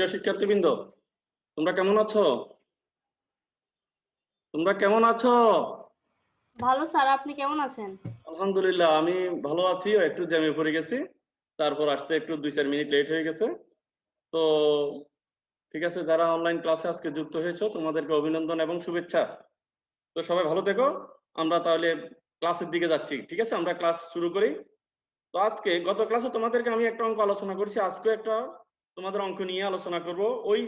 প্রিয় শিক্ষার্থীবৃন্দ, তোমরা কেমন আছো? তোমরা কেমন আছো? ভালো স্যার, আপনি কেমন আছেন? আলহামদুলিল্লাহ, আমি ভালো আছি। একটু জ্যামে পড়ে গেছি, তারপর আসতে একটু 2-4 মিনিট লেট হয়ে গেছে। তো ঠিক আছে, যারা অনলাইন ক্লাসে আজকে যুক্ত হয়েছো তোমাদেরকে অভিনন্দন এবং শুভেচ্ছা। তো সবাই ভালো থেকো। আমরা তাহলে ক্লাসের দিকে যাচ্ছি। ঠিক আছে, আমরা ক্লাস শুরু করি। তো আজকে গত ক্লাসে তোমাদেরকে আমি একটা অঙ্ক আলোচনা করেছি, আজকে একটা তোমাদের অঙ্ক নিয়ে আলোচনা করব। ওই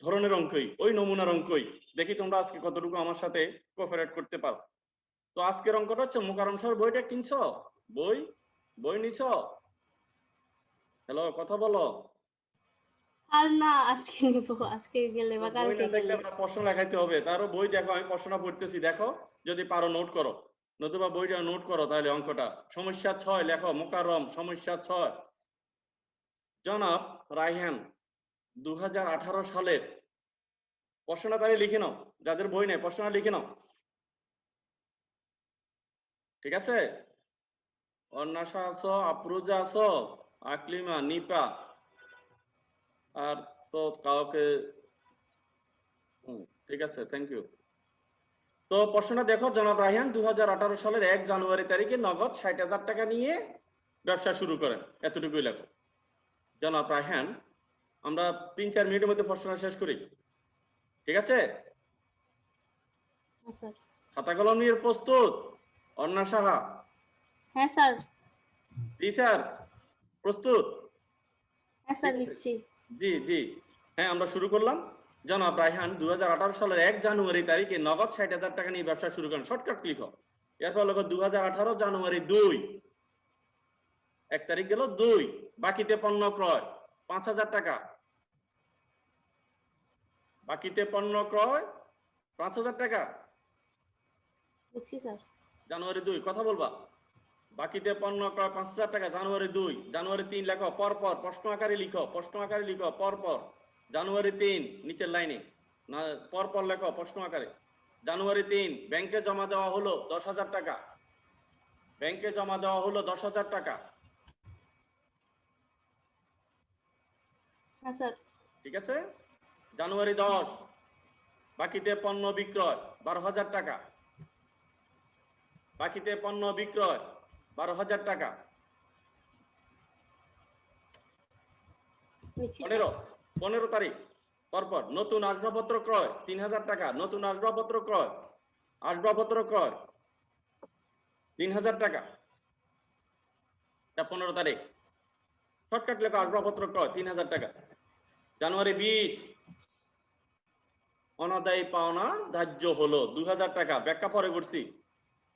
ধরনের অঙ্কই, ওই নমুনার অঙ্কই। দেখি তোমরা আজকে কতটুকু আমার সাথে কোঅপারেট করতে পারো। তো আজকের অঙ্কটা হচ্ছে মোকাররম স্যার বইটা কিনছো? বই বই নিছো? হ্যালো, কথা বলো। স্যার না, আজকে নিব, আজকে গেলে বা বই কালকে না দেখলে গেলে। আমরা প্রশ্ন লেখাইতে হবে। তারও বই দেখো, আমি প্রশ্নটা পড়তেছি, দেখো যদি পারো নোট করো, নতুবা বইটা নোট করো। তাহলে অঙ্কটা সমস্যা 6 লেখো। মোকাররম সমস্যা 6। জনাব রায়হান 2018 সালের প্রশ্নটা তাহলে লিখে নাও। যাদের বই নেই প্রশ্নটা লিখে নাও, ঠিক আছে? অন্নাশা আছো, আফরোজা আছো, আকলিমা, নিপা, আর তো কাউকে ঠিক আছে, থ্যাংক ইউ। তো প্রশ্নটা দেখো, জনাব রায়হান 2018 সালের 1 জানুয়ারি তারিখে নগদ 60,000 টাকা নিয়ে ব্যবসা শুরু করেন। এতটুকুই লেখো। জনাব রায়হান, আমরা 3-4 মিনিটের মধ্যে প্রশ্নটা শেষ করি, ঠিক আছে? হ্যাঁ স্যার। খাতা কলম নিয়ে প্রস্তুত? অন্না সাহা? হ্যাঁ স্যার। জি স্যার, প্রস্তুত? হ্যাঁ স্যার, লিখছি। জি জি, হ্যাঁ, আমরা শুরু করলাম। জনাব রায়হান 2018 সালের 1 জানুয়ারি তারিখে নগদ 60,000 টাকা নিয়ে ব্যবসা শুরু করেন। শর্টকাট লিখো। এরপর লেখো 2018 জানুয়ারি 2, 1 তারিখ গেল 2, বাকিতে পণ্য ক্রয় 5,000 টাকা। বাকিতে পণ্য ক্রয় 5,000 টাকা। লিখছি স্যার। জানুয়ারি 2, কথা বলবা। বাকিতে পণ্য ক্রয় 5,000 টাকা। জানুয়ারি 2, জানুয়ারি 3 লেখো পরপর, প্রশ্ন আকারে লিখো, প্রশ্ন আকারে লিখো পরপর। জানুয়ারি 3 নিচের লাইনে না, পরপর লেখো প্রশ্ন আকারে। জানুয়ারি 3 ব্যাংকে জমা দেওয়া হলো 10,000 টাকা। ব্যাংকে জমা দেওয়া হলো 10,000 টাকা। হ্যাঁ স্যার। ঠিক আছে। জানুয়ারি 10 বাকিতে পণ্য বিক্রয় 12,000 টাকা। বাকিতে পণ্য বিক্রয় 12,000 টাকা। লিখছি। 15 তারিখ পরপর নতুন আসবাবপত্র ক্রয় 3,000 টাকা। নতুন আসবাবপত্র ক্রয়, আসবাবপত্র ক্রয় 3,000 টাকা। এটা 15 তারিখ। শর্টকাট লেখা, আসবাবপত্র ক্রয় 3,000 টাকা। জানুয়ারি 20 অনাদায়ী পাওনা ধার্য হলো 2,000 টাকা। ব্যাখ্যা পরে করছি,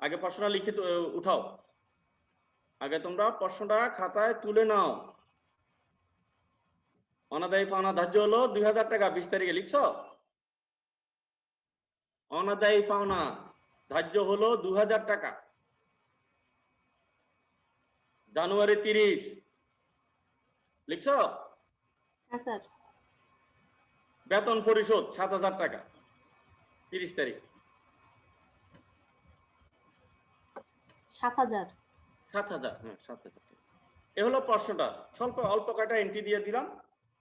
আগে প্রশ্নটা লিখে উঠাও। আগে তোমরা প্রশ্নটা খাতায় তুলে নাও। অনাদায়ী পাওনা ধার্য হলো 2,000 টাকা। 20 তারিখে লিখছো? অনাদায়ী পাওনা ধার্য হলো 2,000 টাকা। জানুয়ারি 30 লিখছো? হ্যাঁ স্যার। বেতন পরিশোধ 7,000 টাকা। 30 তারিখ। 7,000। 7,000, হ্যাঁ 7,000 টাকা। এ হলো প্রশ্নটা। স্বল্প অল্প কটা এন্ট্রি দিয়ে দিলাম,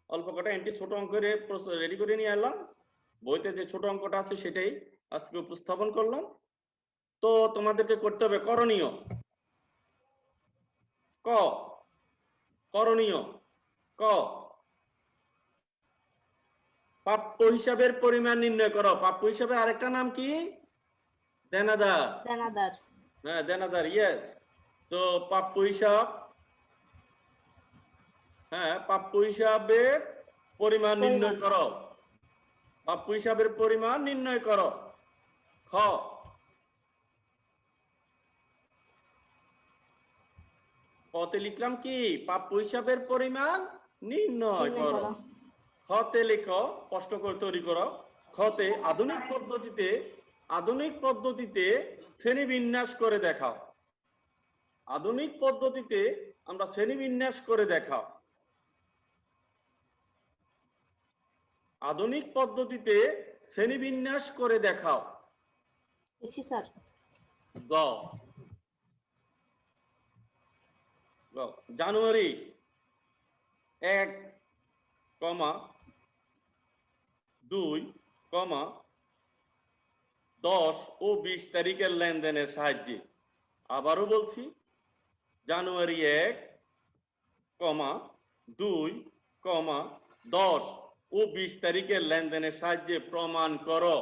অল্প কটা এন্ট্রি ছোট অঙ্কের রেডি করে নিয়ে এলাম। বইতে যে ছোট অঙ্কটা আছে সেটাই আজকে উপস্থাপন করলাম। তো তোমাদেরকে করতে হবে করণীয়। ক, করণীয় ক, প্রাপ্য হিসাবের পরিমাণ নির্ণয় করো। প্রাপ্য হিসাবের আরেকটা নাম কি? দেনাদার। দানাদার। হ্যাঁ, দেনাদার, ইয়েস। তো প্রাপ্য হিসাব, হ্যাঁ, প্রাপ্য হিসাবের পরিমাণ নির্ণয় করো। প্রাপ্য হিসাবের পরিমাণ নির্ণয় করো। খ, কতে লিখলাম কি? প্রাপ্য হিসাবের পরিমাণ নির্ণয় করো। খতে লিখো, প্রশ্ন করে তৈরি করো। খতে আধুনিক পদ্ধতিতে শ্রেণীবিন্যাস করে দেখাও। আধুনিক পদ্ধতিতে আমরা শ্রেণীবিন্যাস করে দেখাও। আধুনিক পদ্ধতিতে শ্রেণীবিন্যাস করে দেখাও। লিখছি স্যার। গ, জানুয়ারি 1, 2, 10 ও 20 তারিখের লেনদেনের সাহায্যে। আবারও বলছি, জানুয়ারি 1, 2, 10 ও 20 তারিখের লেনদেনের সাহায্যে প্রমাণ করো।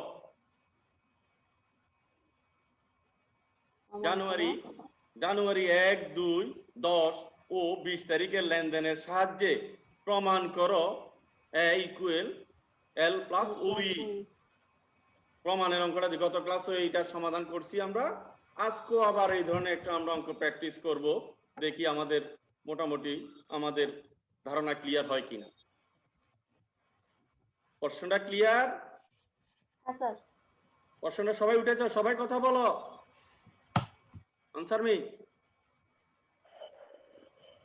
জানুয়ারি 1, 2, 10 ও 20 তারিখের লেনদেনের সাহায্যে প্রমাণ করো A equal L plus OE। প্রমাণের অঙ্কটা গত ক্লাসে এইটার সমাধান করছি আমরা। আজকেও আবার এই ধরনের একটা আমরা অঙ্ক প্র্যাকটিস করব, দেখি আমাদের মোটামুটি আমাদের ধারণা ক্লিয়ার হয় কিনা। প্রশ্নটা ক্লিয়ার? হ্যাঁ স্যার। প্রশ্নটা সবাই উঠেছ? সবাই কথা বলো। Answer me.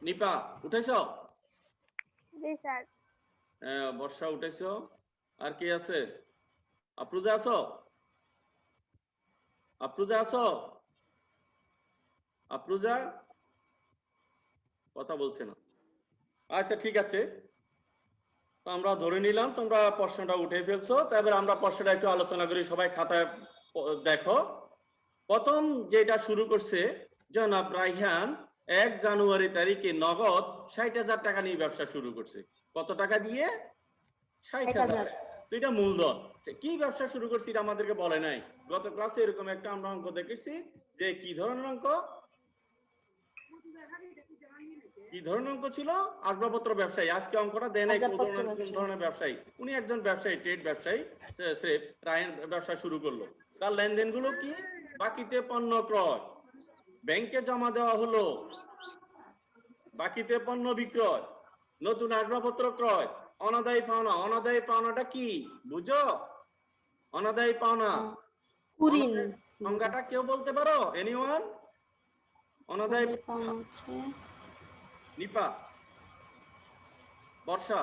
নিপা উঠেছ? জি স্যার। হ্যাঁ, বর্ষা উঠেছ। আর কি আছে? আফরুজা আছো? আফরুজা আছো? আফরুজা কথা বলছে না। আচ্ছা ঠিক আছে, তো আমরা ধরে নিলাম তোমরা প্রশ্নটা উঠে ফেলছো। তারপর আমরা প্রশ্নটা একটু আলোচনা করি, সবাই খাতায় দেখো। প্রথম যেটা শুরু করছে, জনাব রাইহান 1 জানুয়ারি তারিখে নগদ 60,000 টাকা নিয়ে ব্যবসা শুরু করছে। কত টাকা দিয়ে? 60,000। তো এটা মূলধন। কি ব্যবসা শুরু করছি এটা আমাদেরকে বলে নাই। গত ক্লাসে এরকম একটা আমরা অঙ্ক দেখেছি যে কি ধরনের অঙ্ক, কি ধরনের অঙ্ক ছিল? আসবাবপত্র ব্যবসায়ী। আজকে অঙ্কটা দেয় নাই কোন ধরনের ব্যবসায়ী। উনি একজন ব্যবসায়ী, ট্রেড ব্যবসায়ী। সে রায়ন ব্যবসা শুরু করলো। তার লেনদেনগুলো কি? বাকিতে পণ্য ক্রয়, ব্যাংকে জমা দেওয়া হলো, বাকিতে পণ্য বিক্রয়, নতুন আসবাবপত্র ক্রয়, অনাদায়ী পাওনা। অনাদায়ী পাওনাটা কি বুঝো? অনাদায়ী পাওনা সংজ্ঞাটা কেউ বলতে পারো? এনিওয়ান? অনাদায়ী পাওনা হচ্ছে নিপা, বর্ষা।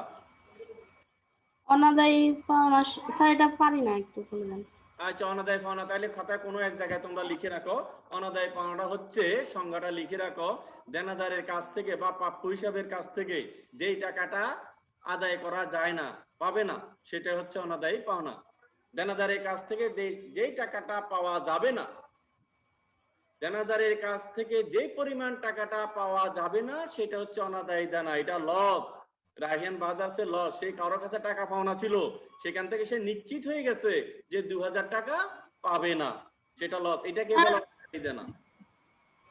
অনাদায়ী পাওনা স্যার এটা পারি না, একটু বলে দেন। আচ্ছা, অনাদায়ী পাওনা তাহলে খাতায় কোনো এক জায়গায় তোমরা লিখে রাখো। অনাদায়ী পাওনাটা হচ্ছে, সংজ্ঞাটা লিখে রাখো, দেনাদারের কাছ থেকে বা প্রাপ্য হিসাবের কাছ থেকে যেই টাকাটা আদায় করা যায় না, পাবে না, সেটা হচ্ছে অনাদায়ী পাওনা। দেনাদারের কাছ থেকে যেই টাকাটা পাওয়া যাবে না, দেনাদারের কাছ থেকে যে পরিমাণ টাকাটা পাওয়া যাবে না, সেটা হচ্ছে অনাদায়ী দেনা। এটা লস। রাহিয়ান বাজারসে লস। সে কারোর কাছে টাকা পাওনা ছিল, সেখান থেকে সে নিশ্চিত হয়ে গেছে যে 2000 টাকা পাবে না, সেটা লস। এটাকে বলা হয় দেনা।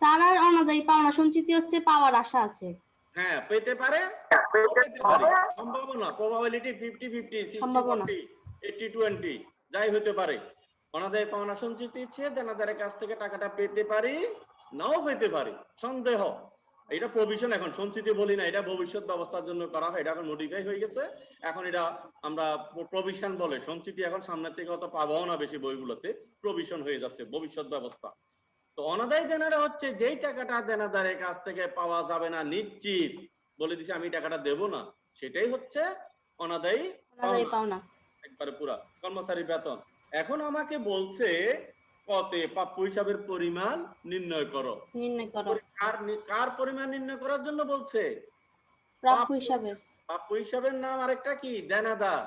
স্যার আর অনাদায়ী পাওনা সঞ্চিতি হচ্ছে পাওয়ার আশা আছে। হ্যাঁ, পেতে পারে, সম্ভাবনা, প্রবাবিলিটি 50-50, 60-40, 80-20, যাই হতে পারে। অনাদায়ী পাওনা সঞ্চিতি ইচ্ছে দেনাদারের কাছ থেকে টাকাটা পেতে পারি, নাও পেতে পারি, সন্দেহ। এটা প্রভিশন, এখন সঞ্চিতি বলি না, এটা ভবিষ্যৎ ব্যবস্থার জন্য করা হয়। এটা এখন মডিফাই হয়ে গেছে, এখন এটা আমরা প্রভিশন বলে। সঞ্চিতি এখন সামনের থেকে অত পাবো না বেশি বইগুলোতে, প্রভিশন হয়ে যাচ্ছে, ভবিষ্যৎ ব্যবস্থা। তো অনাদায়ী দেনাটা হচ্ছে যেই টাকাটা দেনাদারের কাছ থেকে পাওয়া যাবে না, নিশ্চিত বলে দিছে আমি টাকাটা দেব না, সেটাই হচ্ছে অনাদায়ী পাওনা। একবারে পুরা কর্মচারী বেতন। এখন আমাকে বলছে কতে প্রাপ্য হিসাবের পরিমাণ নির্ণয় করো। কার পরিমাণ নির্ণয় করার জন্য বলছে? প্রাপ্য হিসাবে। প্রাপ্য হিসাবের নাম আরেকটা কি? দেনাদার।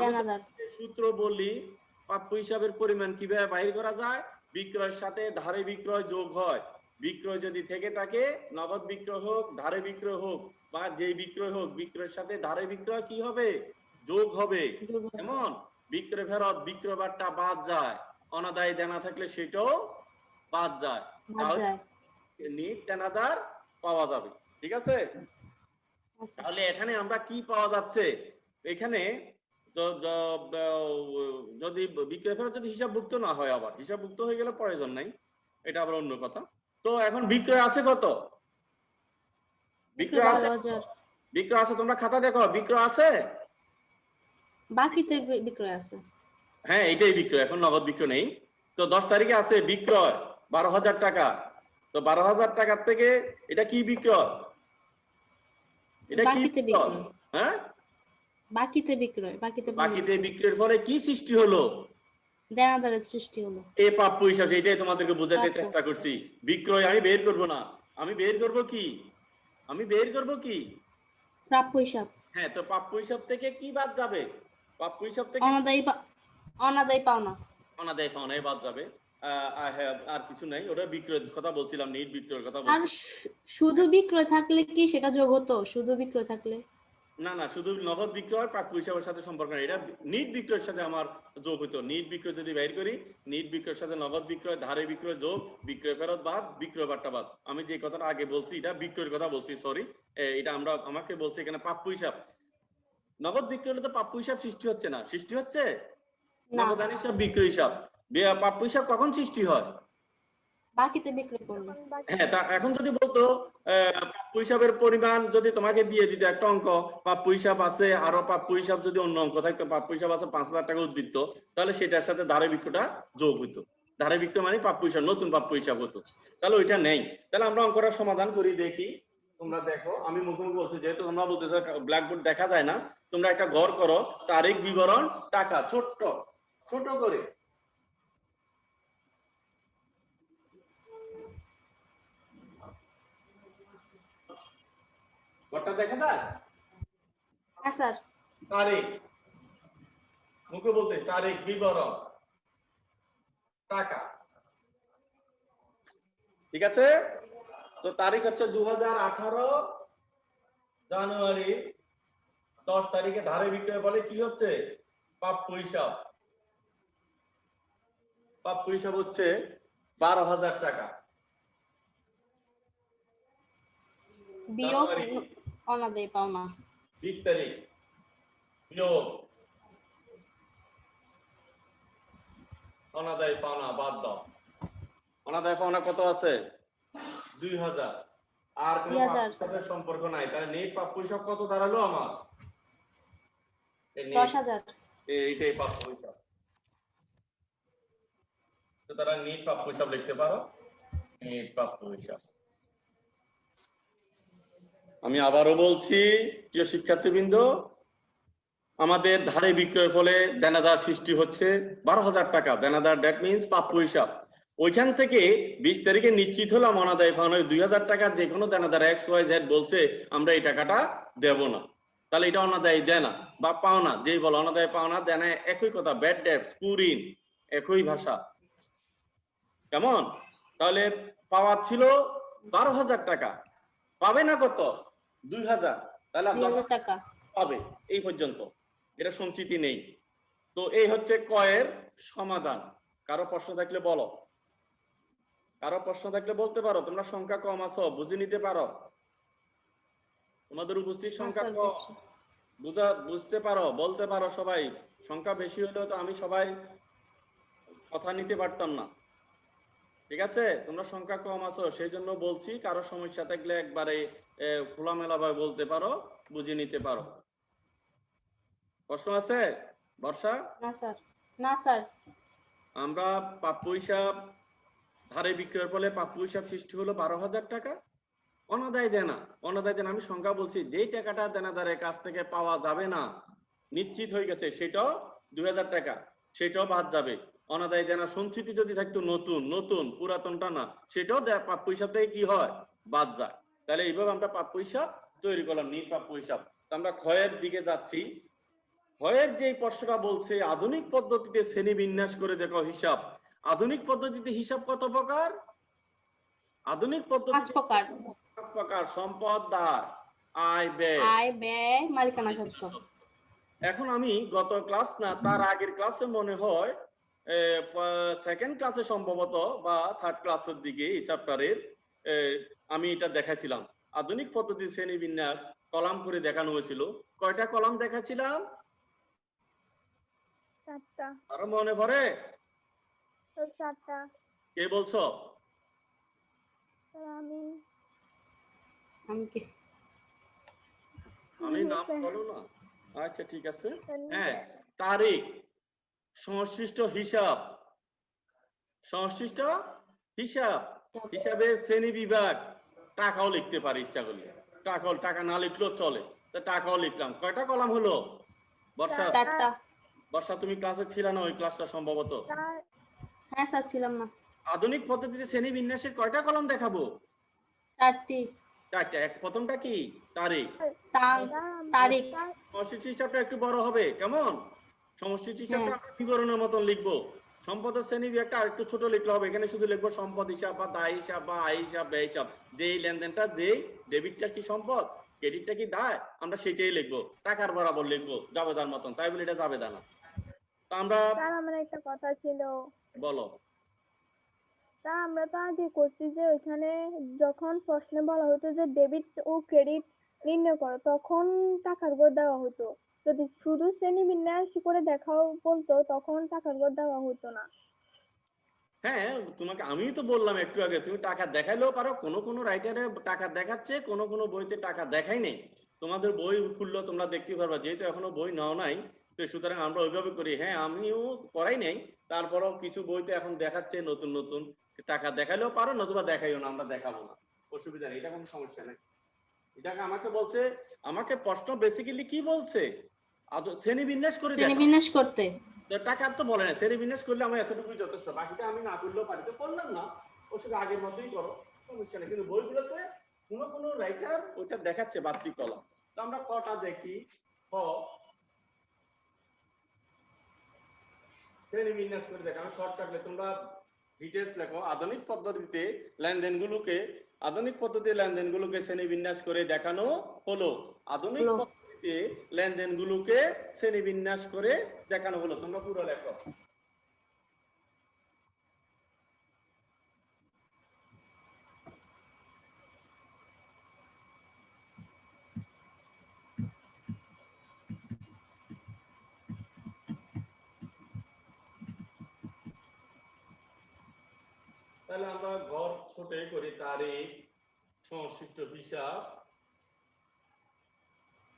দেনাদার। সূত্র বলি, প্রাপ্য হিসাবের পরিমাণ কিভাবে বাইর করা যায়? বিক্রয়ের সাথে ধারে বিক্রয় যোগ হয়। বিক্রয় যদি থেকে থাকে, নগদ বিক্রয় হোক, ধারে বিক্রয় হোক, বা যেই বিক্রয় হোক, বিক্রয়ের সাথে ধারে বিক্রয় কি হবে? যোগ হবে। যেমন বিক্রয় ফেরত, বিক্রয় বারটা বাদ যায়। অনাদায়ী দেনা থাকলে সেটাও বাদ যায়। নিট দেনাদার পাওয়া যাবে। ঠিক আছে? তাহলে এখানে আমরা কি পাওয়া যাচ্ছে? এখানে যদি বিক্রয় ফেরত যদি হিসাবভুক্ত না হয়, আবার হিসাবভুক্ত হয়ে গেলে প্রয়োজন নাই, এটা আবার অন্য কথা। তো এখন বিক্রয় আছে কত? বিক্রয় আছে, বিক্রয় আছে। তোমরা খাতা দেখো, বিক্রয় আছে, বাকিতে বিক্রয় আছে। হ্যাঁ, এটাই বিক্রয়, এখন নগদ বিক্রয় নেই। তো 10 তারিখে আছে বিক্রয় 12,000 টাকা। তো 12,000 টাকার থেকে এটা কি বিক্রয়? এটা কি বিক্রয়? হ্যাঁ, বাকিতে বিক্রয়। বাকিতে বিক্রয়ের ফলে কি সৃষ্টি হলো? দেনাদারের সৃষ্টি হলো। এই প্রাপ্য হিসাব, এটাই তোমাদেরকে বোঝাতে চেষ্টা করছি। বিক্রয় আমি বের করব না, আমি বের করব কি? আমি বের করব কি? প্রাপ্য হিসাব। হ্যাঁ, তো প্রাপ্য হিসাব থেকে কি বাদ যাবে? প্রাপ্য হিসাব থেকে অনাদায়ী পাওনা। অনাদায়ী পাওনায় বাদ যাবে। আই হ্যাভ আর কিছু নাই, ওটা বিক্রয়ের কথা বলছিলাম, নিট বিক্রয়ের কথা আর বলছি। শুধু বিক্রয় থাকলে কি সেটা যোগ হতো? শুধু বিক্রয় থাকলে না না, শুধু নগদ বিক্রয় প্রাপ্য হিসাবের সাথে সম্পর্ক নেই, এটা নিট বিক্রয়ের সাথে আমার যোগ হতো। নিট বিক্রয় যদি বাইর করি, নিট বিক্রয়ের সাথে নগদ বিক্রয়, ধারে বিক্রয় যোগ, বিক্রয় ফেরত বাদ, বিক্রয় বাট্টা বাদ। আমি যে কথাটা আগে বলছি এটা বিক্রয়ের কথা বলছি, সরি। এটা আমাকে বলছে এখানে প্রাপ্য হিসাব। নগদ বিক্রয় হলে তো প্রাপ্য হিসাব সৃষ্টি হচ্ছে না, সৃষ্টি হচ্ছে না, নগদান হিসাব, বিক্রয় হিসাব। প্রাপ্য হিসাব কখন সৃষ্টি হয়? বাকিতে বিক্রয় করলে। যখন বাকি হ্যাঁ, তা এখন যদি বলতো প্রাপ্য হিসাবের পরিমাণ যদি তোমাকে দিয়ে দিত একটা অঙ্ক, প্রাপ্য হিসাব আছে, আরো প্রাপ্য হিসাব যদি অন্য অঙ্ক থাকতো, প্রাপ্য হিসাব আছে 5,000 টাকা উদ্বৃত্ত, তাহলে সেটার সাথে ধারে বিক্রয়টা যোগ হইতো। ধারে বিক্রয় মানে প্রাপ্য হিসাব, নতুন প্রাপ্য হিসাব হতো। তাহলে ওইটা নেই। তাহলে আমরা অঙ্কটা সমাধান করি, দেখি। তোমরা দেখো, আমি মুখোমুখি বলছি, যেহেতু তোমরা বলতেছো ব্ল্যাকবোর্ড দেখা যায় না, তোমরা একটা ঘর করো, তারিখ, বিবরণ, টাকা, ছোট করে। ঘরটা দেখা যায়? হ্যাঁ স্যার। তারিখ, মুখে বলতে তারিখ, বিবরণ, টাকা। ঠিক আছে? তো তারিখ হচ্ছে 2018 জানুয়ারি 10 তারিখে ধারে বিক্রয় বলে কি হচ্ছে? প্রাপ্য হিসাব। প্রাপ্য হিসাব হচ্ছে 12,000 টাকা। বিয়োগ জানুয়ারি অনাদায়ী পাওনা। 20 তারিখ বিয়োগ অনাদায়ী পাওনা বাদ দাও। অনাদায়ী পাওনা কত আছে? 2,000। আর কোনো 2,000। সাথে সম্পর্ক নাই। তাহলে নেট প্রাপ্য হিসাব কত দাঁড়ালো আমার? 10,000। এইটাই প্রাপ্য হিসাব। তো তারা নেট প্রাপ্য হিসাব লিখতে পারো, নেট প্রাপ্য হিসাব। আমি আবারও বলছি, প্রিয় শিক্ষার্থীবৃন্দ, আমাদের ধারে বিক্রয়ের ফলে দেনাদার সৃষ্টি হচ্ছে 12,000 টাকা। দেনাদার, দ্যাট মিনস প্রাপ্য হিসাব। ওইখান থেকে 20 তারিখে নিশ্চিত হলাম অনাদায়ী পাওনা 2,000 টাকা, যে কোনো দেনাদার XYZ বলছে আমরা এই টাকাটা দেব না, তাহলে এটা অনাদায়ী দেনা বা পাওনা। যেই বলো অনাদায়ী পাওনা দেনা একই কথা, ব্যাড ডেটস, কুঋণ, একই ভাষা। কেমন? তাহলে পাওয়া ছিল 12,000 টাকা, পাবে না কত? 2,000। তাহলে 2,000 টাকা পাবে এই পর্যন্ত, এটা সঞ্চিতি নেই। তো এই হচ্ছে কয়ের সমাধান। কারো প্রশ্ন থাকলে বলো, কারো প্রশ্ন থাকলে বলতে পারো। তোমরা সংখ্যা কম আছো, বুঝে নিতে পারো, তোমাদের উপস্থিত সংখ্যা স্যার কম, বুঝছি। বুঝতে পারো, বলতে পারো সবাই। সংখ্যা বেশি হলেও তো আমি সবাই কথা নিতে পারতাম না। ঠিক আছে? তোমরা সংখ্যা কম আছো, সেই জন্য বলছি, কারো সমস্যা থাকলে একবারে খোলামেলা ভাবে বলতে পারো, বুঝে নিতে পারো। প্রশ্ন আছে বর্ষা? না স্যার, না স্যার। আমরা প্রাপ্য হিসাব, ধারে বিক্রয়ের ফলে প্রাপ্য হিসাব সৃষ্টি হলো 12,000 টাকা। অনাদায় দেনা, অনাদায় দেনা আমি সংখ্যা বলছি, যেই টাকাটা দেনাদারের কাছ থেকে পাওয়া যাবে না, নিশ্চিত হয়ে গেছে, সেটাও 2,000 টাকা, সেটাও বাদ যাবে। অনাদায় দেনা সঞ্চিতি যদি থাকতো নতুন, পুরাতনটা না, সেটাও প্রাপ্য হিসাব থেকে কি হয়? বাদ যায়। তাহলে এইভাবে আমরা প্রাপ্য হিসাব তৈরি করলাম, নিরপ্রাপ্য হিসাব। আমরা ক্ষয়ের দিকে যাচ্ছি। ক্ষয়ের যে প্রশ্নটা বলছে আধুনিক পদ্ধতিতে শ্রেণী বিন্যাস করে দেখো হিসাব। আধুনিক পদ্ধতিতে হিসাব কত প্রকার? আধুনিক 5 পদ্ধতিতে প্রকার। 5 প্রকার: সম্পদ, দায়, আয়, ব্যয়। আয়, ব্যয়, মালিকানা সত্ত্ব। এখন আমি গত ক্লাস না তার আগের ক্লাসে মনে হয় সেকেন্ড ক্লাসে সম্ভবত বা থার্ড ক্লাসের দিকে এই চ্যাপ্টারের আমি এটা দেখাছিলাম। আধুনিক পদ্ধতি শ্রেণী বিন্যাস কলাম করে দেখানো হয়েছিল। কয়টা কলাম দেখাছিলাম? 4টা। আরো মনে পড়ে? 4টা। কে বলছো? আমি কি? আমি নাম বলো না। আচ্ছা ঠিক আছে। হ্যাঁ, তারিখ, সংশ্লিষ্ট হিসাব, সংশ্লিষ্ট হিসাব, হিসাবে শ্রেণী বিভাগ, টাকাও লিখতে পারি ইচ্ছা করলে। টাকা না লিখলেও চলে, তো টাকাও লিখলাম। কয়টা কলাম হলো বর্ষা? 4টা। বর্ষা তুমি ক্লাসে ছিল না ওই ক্লাসটা সম্ভবত? হ্যাঁ স্যার, ছিলাম না। আধুনিক পদ্ধতিতে শ্রেণী বিন্যাসের কয়টা কলাম দেখাবো? 4টি। 4টা। প্রথমটা কি? তারিখ। তারিখ। সংশ্লিষ্ট হিসাবটা একটু বড় হবে, কেমন? সমষ্টির হিসাবটা আমরা বিবরণের মতন লিখবো। সম্পদের শ্রেণী বিভাগটা আরেকটু ছোট লিখলে হবে, এখানে শুধু লিখবো সম্পদ হিসাব বা দায় হিসাব বা আয় হিসাব ব্যয় হিসাব, যেই লেনদেনটা যেই ডেবিটটা কি সম্পদ ক্রেডিটটা কি দায় আমরা সেটাই লিখবো, টাকার বরাবর লিখবো জাবেদার মতন, তাই বলে এটা জাবেদা না। তো আমরা স্যার আমার একটা কথা ছিল, বলো। স্যার আমরা তো আগে করছি যে ওইখানে যখন প্রশ্নে বলা হতো যে ডেবিট ও ক্রেডিট নির্ণয় করো তখন টাকার গড় দেওয়া হতো, যদি শুধু শ্রেণীবিন্যাস করে দেখাও বলতো তখন টাকার গড় দেওয়া হতো না। হ্যাঁ তোমাকে আমিই তো বললাম একটু আগে, তুমি টাকা দেখাইলেও পারো, কোনো রাইটারে টাকা দেখাচ্ছে, কোনো বইতে টাকা দেখাই নেই। তোমাদের বই খুললো তোমরা দেখতে পারবা, যেহেতু এখনো বই নাও নাই তো সুতরাং আমরা ওইভাবে করি। হ্যাঁ আমিও করাই নেই, তারপরেও কিছু বইতে এখন দেখাচ্ছে নতুন নতুন, টাকা দেখাইলেও পারো নতুবা দেখাইও না, আমরা দেখাবো না, অসুবিধা নেই, এটা কোনো সমস্যা নেই। এটাকে আমাকে বলছে, আমাকে প্রশ্ন বেসিক্যালি কি বলছে, শ্রেণীবিন্যাস করে দেখাও। শ্রেণীবিন্যাস করতে টাকার তো বলে না, শ্রেণীবিন্যাস করলে আমি এতটুকুই যথেষ্ট, বাকিটা আমি না করলেও পারি, তো করলাম না, ওর সাথে আগের মতোই করো, সমস্যা নেই। কিন্তু বইগুলোতে কোনো রাইটার ওইটা দেখাচ্ছে বাড়তি কলম। তো আমরা কটা দেখি, ক শ্রেণীবিন্যাস করে দেখা, আমি শর্ট কাটলে তোমরা ডিটেলস লেখো। আধুনিক পদ্ধতিতে লেনদেনগুলোকে শ্রেণীবিন্যাস করে দেখানো হলো। আধুনিক পদ্ধতিতে লেনদেনগুলোকে শ্রেণীবিন্যাস করে দেখানো হলো, তোমরা পুরো লেখো। তাহলে আমরা ঘর ছোটই করি, তারিখ, সংশ্লিষ্ট হিসাব,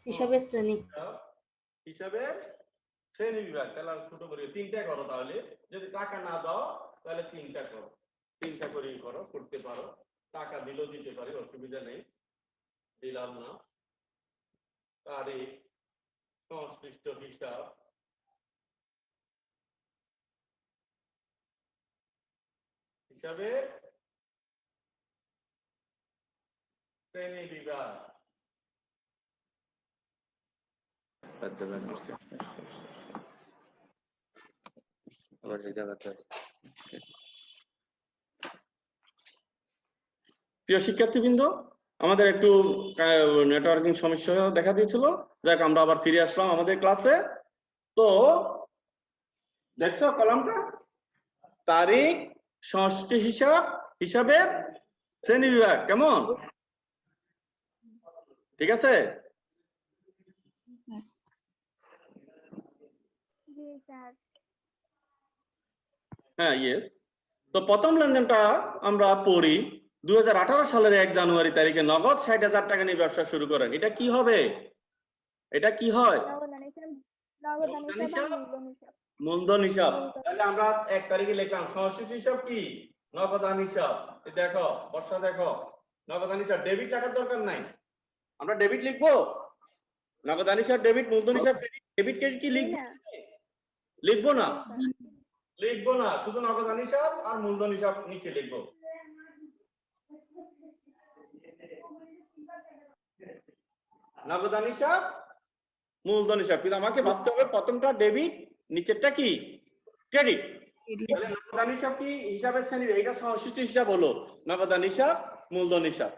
হিসাবের শ্রেণী, হিসাবের শ্রেণী বিভাগ, তাহলে ছোট করি তিনটা করো। তাহলে যদি টাকা না দাও তাহলে তিনটা করো, তিনটা করেই করো, করতে পারো, টাকা দিলেও দিতে পারি, অসুবিধা নেই, দিলাম না। তারিখ, সংশ্লিষ্ট হিসাব, হিসাবের শ্রেণী বিভাগ, প্রিয় শিক্ষার্থীবৃন্দ, আমাদের একটু নেটওয়ার্কিং সমস্যা দেখা দিয়েছিল, যাক আমরা আবার ফিরে আসলাম আমাদের ক্লাসে। তো দেখছো কলামটা, তারিখ, সংশ্লিষ্ট হিসাব, হিসাবের শ্রেণী বিভাগ, কেমন? ঠিক আছে? জি স্যার। হ্যাঁ ইয়েস। তো প্রথম লেনদেনটা আমরা পড়ি, 2018 সালের 1 জানুয়ারি তারিখে নগদ 60,000 টাকা নিয়ে ব্যবসা শুরু করেন। এটা কি হবে? এটা কি হয়? মূলধন হিসাব। তাহলে আমরা 1 তারিখে লিখলাম সংশ্লিষ্ট হিসাব কি? নগদান হিসাব। দেখো বর্ষা, দেখো নগদান হিসাব, ডেবিট লেখার দরকার নাই, আমরা ডেবিট লিখবো। নগদান হিসাব ডেবিট, মূলধন হিসাব ক্রেডিট, ডেবিট ক্রেডিট কি লিখবো? লিখবো না, লিখবো না, শুধু নগদান হিসাব আর মূলধন হিসাব নিচে লিখবো। নগদান হিসাব, মূলধন হিসাব, কিন্তু আমাকে ভাবতে হবে প্রথমটা ডেবিট, নিচেরটা কি ক্রেডিট। তাহলে নগদান হিসাব কি হিসাবের শ্রেণী, এটা সংশ্লিষ্ট হিসাব হলো, নগদান হিসাব, মূলধন হিসাব,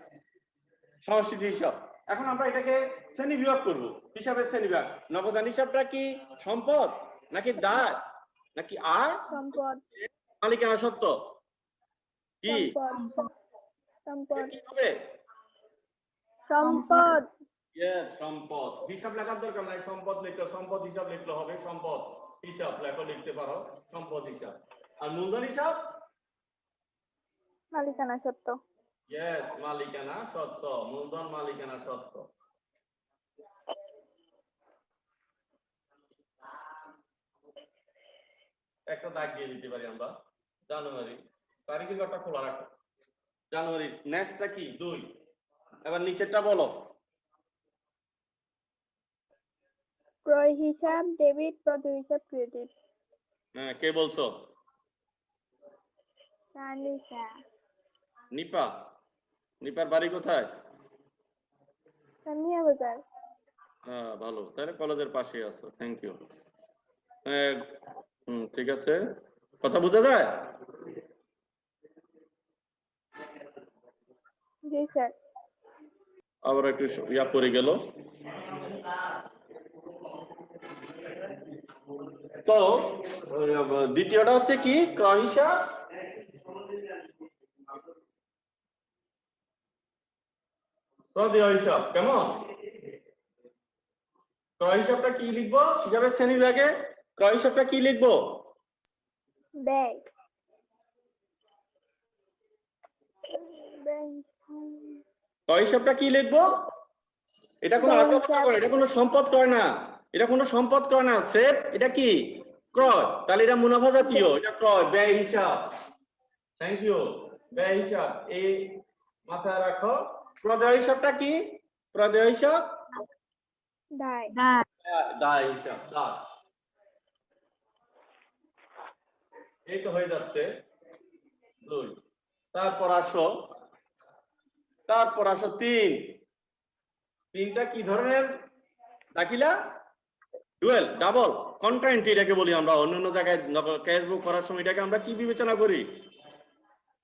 সংশ্লিষ্ট হিসাব। এখন আমরা এটাকে শ্রেণী বিভাগ করব, হিসাবের শ্রেণী বিভাগ। নগদান হিসাবটা কি সম্পদ নাকি দায় নাকি আয়? সম্পদ। মালিকানা সত্ত্ব কি? সম্পদ। কি হবে? সম্পদ। ইয়েস, সম্পদ। হিসাব লেখার দরকার নাই, সম্পদ লিখলো, সম্পদ হিসাব লিখলে হবে, সম্পদ হিসাব লেখো, লিখতে পারো সম্পদ হিসাব। আর মূলধন হিসাব মালিকানা সত্ত্ব। ইয়েস, মালিকানা সত্ত্ব, মূলধন মালিকানা সত্ত্ব। একটা দাগ দিয়ে দিতে পারি আমরা, জানুয়ারি তারিখের ঘরটা খোলা রাখো, জানুয়ারি, নেক্সটটা কি 2। এবার নিচেরটা বলো। ক্রয় হিসাব ডেবিট, প্রদেয় হিসাব ক্রেডিট। হ্যাঁ, কে বলছো? তানিশা। নিপা। নিপার বাড়ি কোথায়? সামিয়া বাজার। হ্যাঁ ভালো, তাহলে কলেজের পাশে আছো, থ্যাংক ইউ। ঠিক আছে, কথা বোঝা যায়? জি স্যার। আবার একটু ইয়া পড়ে গেল। তো দ্বিতীয়টা হচ্ছে কি, ক্রয় হিসাব। প্রদেয় হিসাব কেমন? ক্রয় হিসাবটা কি লিখবো? হিসাবের শ্রেণী বিভাগে ক্রয় হিসাবটা কি লিখবো? ব্যয়। ব্যয়। ক্রয় হিসাবটা কি লিখবো? এটা কোনো ব্যয় আসবাবপত্র হিসাব। ক্রয়, এটা কোনো সম্পদ ক্রয় না, এটা কোনো সম্পদ ক্রয় না, স্রেফ এটা কি ক্রয়। তাহলে এটা মুনাফা জাতীয়, এটা ক্রয়। ব্যয় হিসাব, থ্যাংক ইউ। ব্যয় হিসাব এই মাথায় রাখো। প্রদেয় হিসাবটা কি? প্রদেয় হিসাব দায়। দায় হিসাব, দায়। এই তো হয়ে যাচ্ছে 2। তারপর আসো 3। 3টা কি ধরনের দাখিলা? ডুয়েল, ডাবল, কন্ট্রাইন্ট এটাকে বলি আমরা। অন্যান্য জায়গায় ক্যাশ বুক করার সময় এটাকে আমরা কি বিবেচনা করি?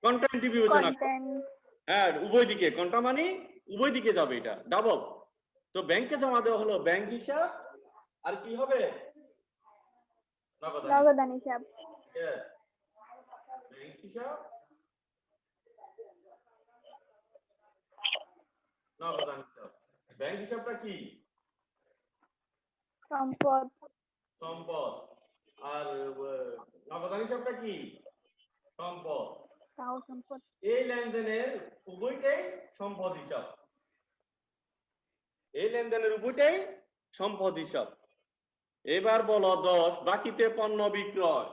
কন্ট্রাইন্ট বিবেচনা করি। কন্টেন্ট। হ্যাঁ, উভয় দিকে, কোনটা মানে উভয় দিকে যাবে, এটা ডাবল। তো ব্যাংকে জমা দেওয়া হলো ব্যাংক হিসাব, আর কি হবে? নগদান হিসাব। Yes, ব্যাংক হিসাব, নগদান হিসাব। ব্যাংক হিসাবটা কি? সম্পদ। সম্পদ। আর নগদান হিসাবটা কি? সম্পদ। তাও সম্পদ। এই লেনদেনের উভয়টাই সম্পদ হিসাব, এই লেনদেনের উভয়টাই সম্পদ হিসাব। এবার বলো 10, বাকিতে পণ্য বিক্রয়।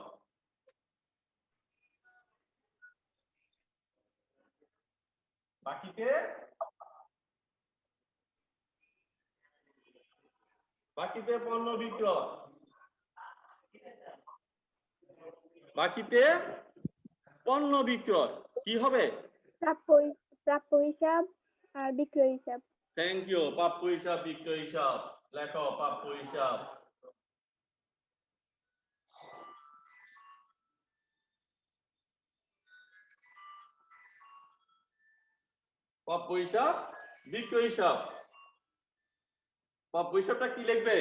বাকিতে পণ্য বিক্রয়, বাকিতে পণ্য বিক্রয় কি হবে? প্রাপ্য হিসাব আর বিক্রয় হিসাব। Thank you. প্রাপ্য হিসাব, বিক্রয় হিসাব লেখো। প্রাপ্য হিসাব, প্রাপ্য হিসাব, বিক্রয় হিসাব। প্রাপ্য হিসাবটা কি লিখবে?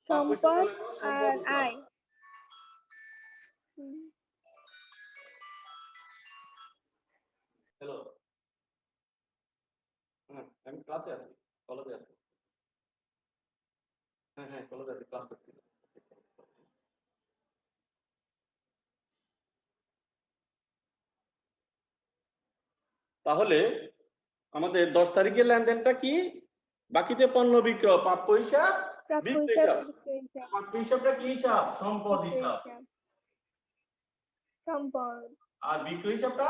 সম্পদ আর আয়। হ্যালো, আমি ক্লাসে আছি, কলেজে আছি। হ্যাঁ, কলেজে আছি, ক্লাস করতেছি। তাহলে আমাদের 10 তারিখের লেনদেনটা কি? বাকিতে পণ্য বিক্রয়, প্রাপ্য হিসাব, প্রাপ্য বিক্রয় হিসাব, হিসাব। বিক্রয় হিসাব। প্রাপ্য হিসাবটা কি হিসাব? সম্পদ বিক্রয় হিসাব। হিসাব। সম্পদ। আর বিক্রয় হিসাবটা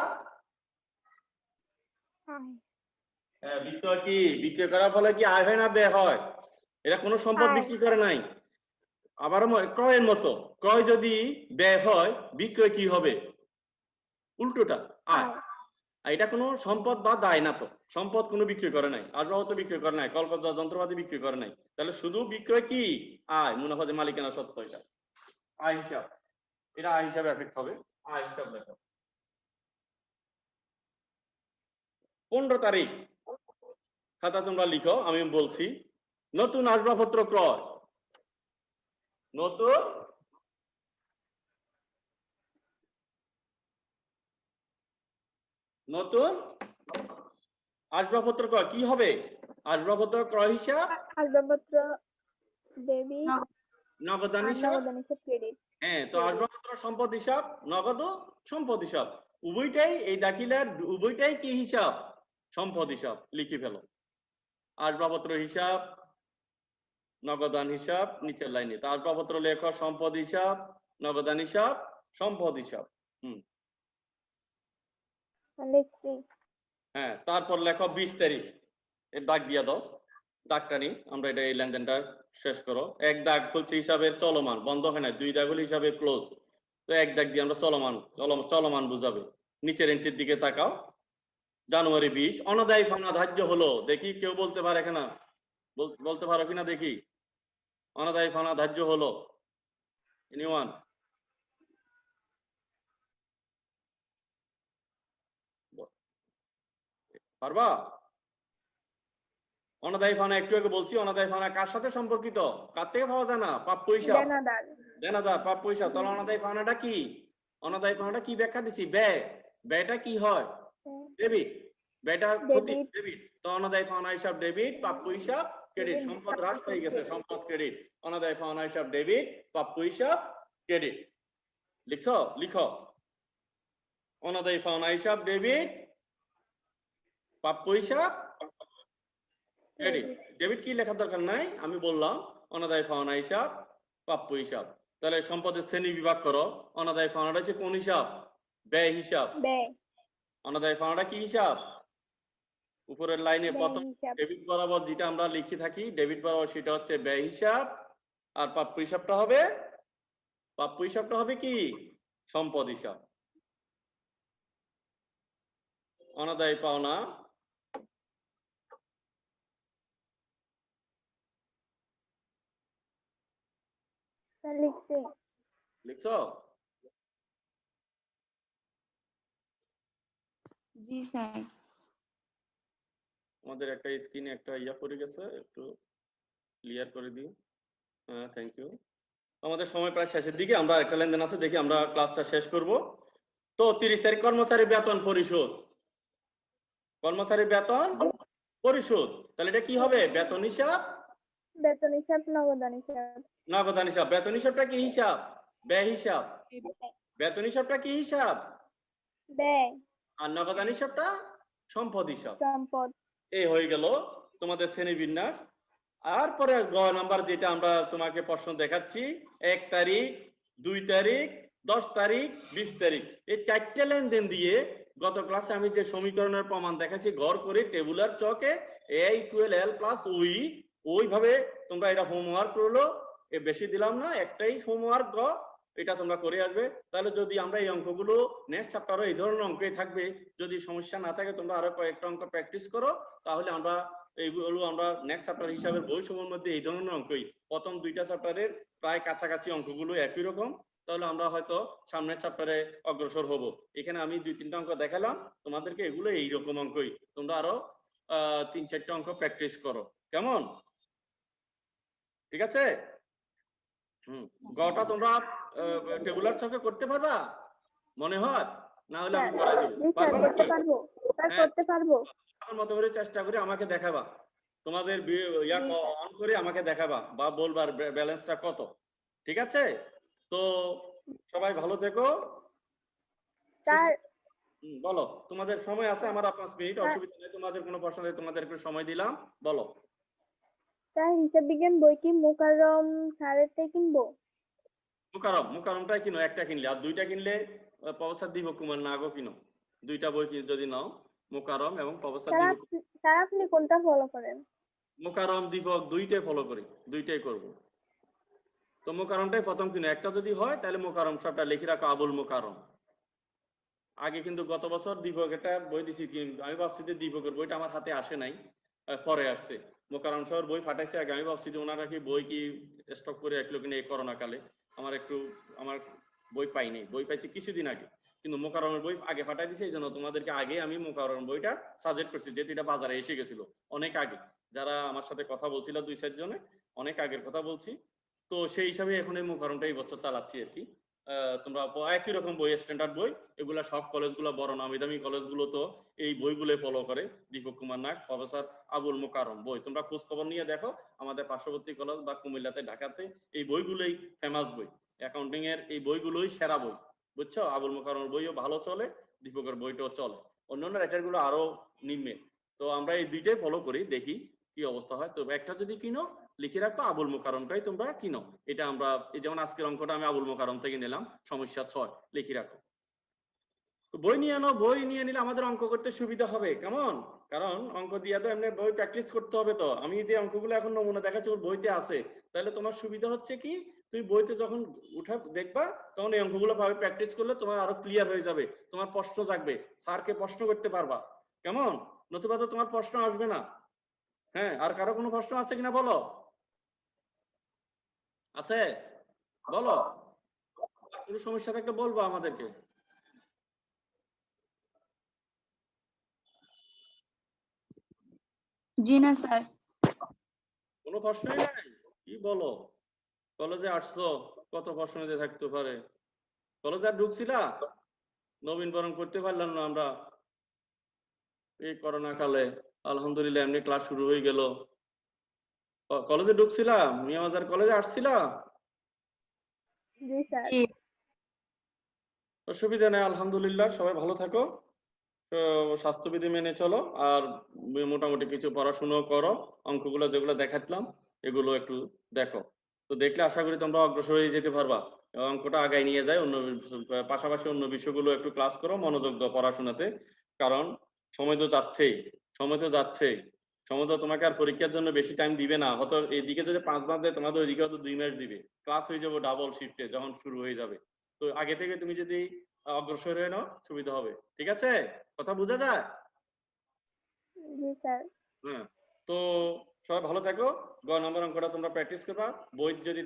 আয়। বিক্রয় কি? বিক্রয় করার ফলে কি আয় হয় না ব্যয় হয়? এটা কোনো সম্পদ আয়। বিক্রি করে নাই। আবারও ক্রয়ের মতো, ক্রয় যদি ব্যয় হয়, বিক্রয় কি হবে? উল্টোটা, আয়। আর এটা কোনো সম্পদ বা দায় না তো। সম্পদ কোনো বিক্রি করে নাই, আসবাবপত্র বিক্রি করে নাই, কলকাতা যন্ত্রপাতি বিক্রি করে নাই। তাহলে শুধু বিক্রয় কি? আয়, মুনাফা যে মালিকানা সত্ত্ব, এটা আয় হিসাব। এটা আয় হিসাবে এফেক্ট হবে। আয় হিসাব লেখো। 15 তারিখ খাতা তোমরা লিখো, আমি বলছি। নতুন আসবাবপত্র ক্রয়, নতুন আসবাবপত্র ক্রয় কি হবে? আসবাবপত্র ক্রয় হিসাব, আসবাবপত্র ডেবিট, নগদান আর হিসাব। নগদান হিসাব ক্রেডিট। হ্যাঁ, তো আসবাবপত্র সম্পদ হিসাব, নগদ সম্পদ হিসাব, উভয়টাই এই দাখিলার উভয়টাই কি হিসাব? সম্পদ হিসাব। লিখে ফেলো। আসবাবপত্র হিসাব, নগদান হিসাব নিচের লাইনে। তো আসবাবপত্র লেখো সম্পদ হিসাব, নগদান হিসাব, সম্পদ হিসাব। লিখছি। হ্যাঁ, তারপর লেখো 20 তারিখ, এর দাগ দিয়ে দাও। দাগটা নি আমরা এটা এই লেনদেনটা শেষ করো। এক দাগ খুলছে হিসাবের চলমান, বন্ধ হয় না। 2 দাগ হলে হিসাবে ক্লোজ। তো এক দাগ দিয়ে আমরা চলমান বুঝাবে। নিচের এন্ট্রির দিকে তাকাও। জানুয়ারি 20, অনাদায়ী ফানা ধার্য হলো। দেখি কেউ বলতে পারে কিনা, বলতে পারো কিনা দেখি। অনাদায়ী ফানা ধার্য হলো? এনিওয়ান? পারবা? অনাদায়ী ফানা একটু আগে বলছি, অনাদায়ী ফানা কার সাথে সম্পর্কিত? কার থেকে পাওয়া যায় না? প্রাপ্য হিসাব। দেনাদার। দেনাদার, প্রাপ্য হিসাব। তাহলে অনাদায়ী ফানাটা কি? অনাদায়ী ফানাটা কি ব্যাখ্যা দিছি? ব্যয়। ব্যয়টা কি হয়? ডেবিট। ব্যয়টা ক্ষতি, ডেবিট। তো অনাদায়ী ফানা হিসাব ডেবিট, প্রাপ্য হিসাব ক্রেডিট। সম্পদ হ্রাস হয়ে গেছে, সম্পদ ক্রেডিট। অনাদায়ী ফানা হিসাব ডেবিট, প্রাপ্য হিসাব ক্রেডিট। লিখছো? লিখো। অনাদায়ী ফানা হিসাব ডেবিট, প্রাপ্য হিসাব ক্রেডিট। ডেবিট কি লেখার দরকার নাই, আমি বললাম অনাদায়ী পাওনা হিসাব, প্রাপ্য হিসাব। তাহলে সম্পদের শ্রেণী বিভাগ করো। অনাদায়ী পাওনাটা হচ্ছে কোন হিসাব? ব্যয় হিসাব। অনাদায়ী পাওনাটা কি হিসাব? উপরের লাইনে প্রথম ডেবিট বরাবর যেটা আমরা লিখে থাকি, ডেবিট বরাবর সেটা হচ্ছে ব্যয় হিসাব, আর প্রাপ্য হিসাবটা হবে কি? সম্পদ হিসাব। অনাদায়ী পাওনা লিখছো? জি স্যার। আমাদের একটা স্ক্রিনে একটা ইয়া পড়ে গেছে, একটু ক্লিয়ার করে দিই। হ্যাঁ, থ্যাংক ইউ। আমাদের সময় প্রায় শেষের দিকে, আমরা একটা লেনদেন আছে, দেখি আমরা ক্লাসটা শেষ করব। তো 30 তারিখ কর্মচারী বেতন পরিশোধ। কর্মচারী বেতন পরিশোধ, তাহলে এটা কি হবে? বেতন হিসাব, নগদান হিসাব। নগদান হিসাব। বেতন হিসাবটা কি হিসাব? ব্যয় হিসাব। বেতন হিসাবটা কি হিসাব? ব্যয়। আর নগদান হিসাবটা সম্পদ হিসাব। সম্পদ। এই হয়ে গেল তোমাদের শ্রেণীবিন্যাস। আর পরে গ নাম্বার যেটা আমরা তোমাকে প্রশ্ন দেখাচ্ছি, 1 তারিখ, 2 তারিখ, 10 তারিখ, 20 তারিখ, এই 4টে লেনদেন দিয়ে গত ক্লাসে আমি যে সমীকরণের প্রমাণ দেখাচ্ছি, ঘর করে টেবুলার চকে a = l + ওই, ওইভাবে তোমরা এটা হোমওয়ার্ক করলো। বেশি দিলাম না, একটাই হোমওয়ার্ক গ, এটা তোমরা করে আসবে। তাহলে যদি আমরা এই অঙ্কগুলো নেক্সট চ্যাপ্টারে এই ধরনের অঙ্কই থাকবে, যদি সমস্যা না থাকে তোমরা আরো কয়েকটা অঙ্ক প্র্যাকটিস করো, তাহলে আমরা এইগুলো আমরা নেক্সট চ্যাপ্টার হিসাবে বই সমূহের মধ্যে এই ধরনের অঙ্কই, প্রথম 2টা চ্যাপ্টারের প্রায় কাছাকাছি অঙ্কগুলো একই রকম, তাহলে আমরা হয়তো সামনের চ্যাপ্টারে অগ্রসর হব। এখানে আমি 2-3টা অঙ্ক দেখালাম তোমাদেরকে, এগুলো এইরকম অঙ্কই, তোমরা আরো 3-4টা অঙ্ক প্র্যাকটিস করো, কেমন? ঠিক আছে? গটা তোমরা টেবুলার চকে করতে পারবা মনে হয়? না হলে আমি করাই দেব। পারবা নাকি? করতে পারবো। আমার মতো করে চেষ্টা করে আমাকে দেখাবা, তোমাদের ইয়া অন করে আমাকে দেখাবা বা বলবার ব্যালেন্সটা কত। ঠিক আছে? তো সবাই ভালো থেকো। বলো, তোমাদের সময় আছে আমার 5 মিনিট, অসুবিধা নেই। তোমাদের কোনো প্রশ্ন নেই, তোমাদের একটু সময় দিলাম, বলো। তার হিসাব বিজ্ঞান বই কি মোকাররম স্যারেরটাই কিনবো? মোকাররমটাই কিনো, একটা কিনলে। আর 2টা কিনলে প্রফেসর দীপক কুমার নাগও কিনো। 2টা বই যদি নাও, মোকাররম এবং প্রফেসর দীপক। স্যার আপনি কোনটা ফলো করেন? মোকাররম দীপক 2টাই ফলো করি, 2টাই করব। তো মোকাররমটাই প্রথম কিনো। একটা যদি হয় তাহলে মোকাররম সবটা লিখে রাখো, আবুল মোকাররম। আগে কিন্তু গত বছর দীপক একটা বই দিছি, কিন্তু আমি ভাবছি যে দীপকের বইটা আমার হাতে আসে নাই, পরে আসছে। মোকাররম সবার বই ফাটাইছে আগে, আমি ভাবছি যে ওনারা কি বই কি স্টক করে রাখলো কিনা এই করোনা কালে। আমার বই পাইনি, বই পাইছি কিছুদিন আগে, কিন্তু মোকাররমের বই আগে ফাটাই দিছে। এই জন্য তোমাদেরকে আগে আমি মোকাররম বইটা সাজেস্ট করছি, যেহেতু এটা বাজারে এসে গেছিল অনেক আগে। যারা আমার সাথে কথা বলছিল 2-4 জনে, অনেক আগের কথা বলছি। তো সেই হিসাবে এখন এই মোকাররমটা এই বছর চালাচ্ছি আর কি। তোমরা একই রকম বই, স্ট্যান্ডার্ড বই, এগুলা সব কলেজগুলো, বড় নামি দামি কলেজগুলো তো এই বইগুলো ফলো করে। দীপক কুমার নাগ, প্রফেসর আবুল মোকাররম বই তোমরা খোঁজ খবর নিয়ে দেখো, আমাদের পার্শ্ববর্তী কলেজ বা কুমিল্লাতে, ঢাকাতে এই বইগুলোই ফেমাস বই। অ্যাকাউন্টিং এর এই বইগুলোই সেরা বই, বুঝছো? আবুল মোকাররমের বইও ভালো চলে, দীপকের বইটাও চলে, অন্যান্য রাইটার গুলো আরো নিম্নে। তো আমরা এই 2টাই ফলো করি, দেখি কি অবস্থা হয়। তো একটা যদি কিনো, লিখে রাখো আবুল মোকাররমটাই তোমরা কিনো। এটা আমরা, এই যেমন আজকের অঙ্কটা আমি আবুল মোকাররম থেকে নিলাম, সমস্যা 6, লিখে রাখো। বই নিয়ে আনো, বই নিয়ে নিলে আমাদের অঙ্ক করতে সুবিধা হবে, কেমন? কারণ অঙ্ক দিয়ে তো এমনি বই প্র্যাকটিস করতে হবে। তো আমি যে অঙ্কগুলো এখন নমুনা দেখাচ্ছি ওর বইতে আছে, তাহলে তোমার সুবিধা হচ্ছে কি, তুমি বইতে যখন উঠা দেখবা তখন এই অঙ্কগুলো ভাবে প্র্যাকটিস করলে তোমার আরো ক্লিয়ার হয়ে যাবে, তোমার প্রশ্ন জাগবে, স্যারকে প্রশ্ন করতে পারবা, কেমন? নতুবা তো তোমার প্রশ্ন আসবে না। হ্যাঁ, আর কারো কোনো প্রশ্ন আছে কিনা বলো। আছে? বলো, কোনো সমস্যা থাকলে বলবো আমাদেরকে। জি না স্যার। কোনো প্রশ্নই নাই? কি বলো, কলেজে আসছো, কত প্রশ্ন যে থাকতে পারে। কলেজে আর ঢুকছিলা, নবীনবরণ করতে পারলাম না আমরা এই করোনা কালে। আলহামদুলিল্লাহ এমনি ক্লাস শুরু হয়ে গেল। কলেজে ঢুকছিলা, মিয়া বাজার কলেজে আসছিলা? জি স্যার। জি। অসুবিধা নেই, আলহামদুলিল্লাহ। সবাই ভালো থাকো, তো স্বাস্থ্যবিধি মেনে চলো, আর মোটামুটি কিছু পড়াশুনো করো। অঙ্কগুলো যেগুলো দেখাচ্ছিলাম এগুলো একটু দেখো। তো দেখলে আশা করি তোমরা অগ্রসর হয়ে যেতে পারবা। অঙ্কটা আগায় নিয়ে যায়, অন্য পাশাপাশি অন্য বিষয়গুলো একটু ক্লাস করো, মনোযোগ দাও পড়াশোনাতে। কারণ সময় তো যাচ্ছেই, সময় তো যাচ্ছেই। সময় তো তোমাকে আর পরীক্ষার জন্য বেশি টাইম দিবে না। হয়তো এইদিকে যদি 5 মাস দেয়, তোমাদের ওইদিকে হয়তো 2 মাস দিবে। ক্লাস হয়ে যাবে ডাবল শিফটে যখন শুরু হয়ে যাবে। তো আগে থেকে তুমি যদি অগ্রসর হয়ে নাও, সুবিধা হবে। ঠিক আছে? কথা বোঝা যায়? জি স্যার। হ্যাঁ। তো সবাই ভালো থাকো। গ নম্বর অঙ্কটা তোমরা প্র্যাকটিস করবা। বই যদি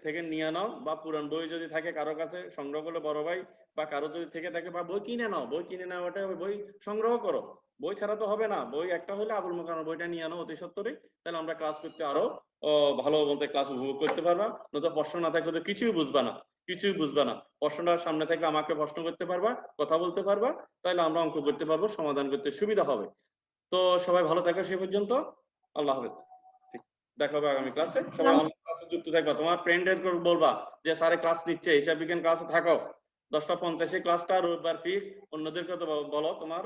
থেকে নিয়ে নাও, বা পুরান বই যদি থাকে কারো কাছে সংগ্রহ করলে বড় ভাই, বা কারো যদি থেকে থাকে, বা বই কিনে নাও। বই কিনে নেওয়াটা বই সংগ্রহ করো। বই ছাড়া তো হবে না। বই একটা হলে আবুল মোকাররম বইটা নিয়ে আনো অতি সত্বরই। তাহলে আমরা ক্লাস করতে আরো ভালো বলতে ক্লাস উপভোগ করতে পারবা। নয়তো প্রশ্ন না থাকলে তো কিছুই বুঝবা না, কিছুই বুঝবা না। প্রশ্নটার সামনে থাকলে আমাকে প্রশ্ন করতে পারবা, কথা বলতে পারবা। তাহলে আমরা অঙ্ক করতে পারবো, সমাধান করতে সুবিধা হবে। তো সবাই ভালো থাকো সে পর্যন্ত। আল্লাহ হাফেজ। ঠিক, দেখা হবে আগামী ক্লাসে। সবাই অনলাইন ক্লাসে যুক্ত থাকবা। তোমার ফ্রেন্ডদের বলবা যে স্যারে ক্লাস নিচ্ছে, হিসাব বিজ্ঞান ক্লাসে থাকো। 10:50 ক্লাসটা রোববার ফিক্স। অন্যদেরকে তো বলো, তোমার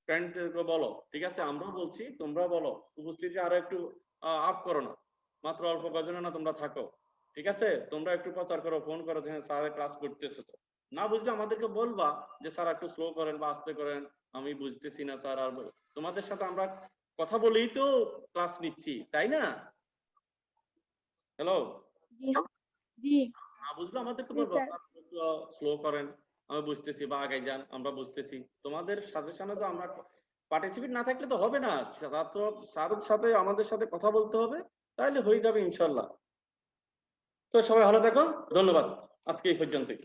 ফ্রেন্ডদেরকে বলো। ঠিক আছে? আমরাও বলছি, তোমরাও বলো। উপস্থিতি আরো একটু আপ করো না, মাত্র অল্প কজনে না তোমরা থাকো। ঠিক আছে? তোমরা একটু প্রচার করো, ফোন করো যে স্যার ক্লাস করতেছে। তো না বুঝলে আমাদেরকে বলবা যে স্যার একটু স্লো করেন বা আস্তে করেন, আমি বুঝতেছি না স্যার। আর তোমাদের সাথে আমরা কথা বলেই তো ক্লাস নিচ্ছি, তাই না? হ্যালো, জি। জি। না বুঝলে আমাদেরকে জি বলবো স্যার। স্যার একটু স্লো করেন, আমি বুঝতেছি, বা আগে যান, আমরা বুঝতেছি। তোমাদের সাজেশনে তো আমরা পার্টিসিপেট না থাকলে তো হবে না। ছাত্র স্যারের সাথে আমাদের সাথে কথা বলতে হবে, তাহলে হয়ে যাবে ইনশাল্লাহ। তো সবাই ভালো থাকো, ধন্যবাদ। আজকে এই পর্যন্তই।